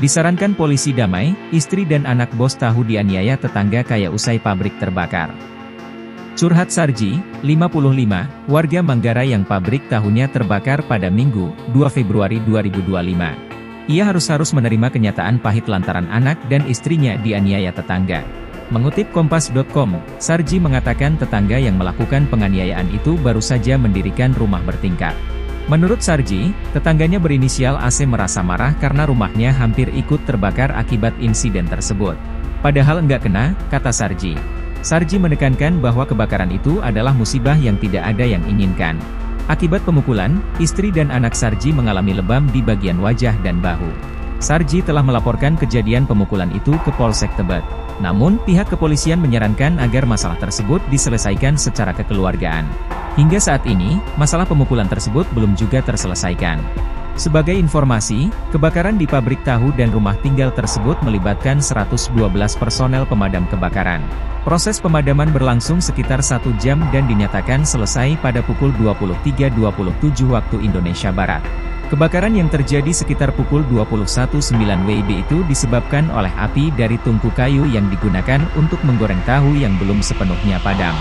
Disarankan polisi damai, istri dan anak bos tahu dianiaya tetangga kaya usai pabrik terbakar. Curhat Sarji, 55, warga Manggarai yang pabrik tahunya terbakar pada Minggu, 2 Februari 2025. Ia harus menerima kenyataan pahit lantaran anak dan istrinya dianiaya tetangga. Mengutip Kompas.com, Sarji mengatakan tetangga yang melakukan penganiayaan itu baru saja mendirikan rumah bertingkat. Menurut Sarji, tetangganya berinisial AC merasa marah karena rumahnya hampir ikut terbakar akibat insiden tersebut. Padahal enggak kena, kata Sarji. Sarji menekankan bahwa kebakaran itu adalah musibah yang tidak ada yang inginkan. Akibat pemukulan, istri dan anak Sarji mengalami lebam di bagian wajah dan bahu. Sarji telah melaporkan kejadian pemukulan itu ke Polsek Tebet. Namun, pihak kepolisian menyarankan agar masalah tersebut diselesaikan secara kekeluargaan. Hingga saat ini, masalah pemukulan tersebut belum juga terselesaikan. Sebagai informasi, kebakaran di pabrik tahu dan rumah tinggal tersebut melibatkan 112 personel pemadam kebakaran. Proses pemadaman berlangsung sekitar 1 jam dan dinyatakan selesai pada pukul 23.27 waktu Indonesia Barat. Kebakaran yang terjadi sekitar pukul 21.09 WIB itu disebabkan oleh api dari tungku kayu yang digunakan untuk menggoreng tahu yang belum sepenuhnya padam.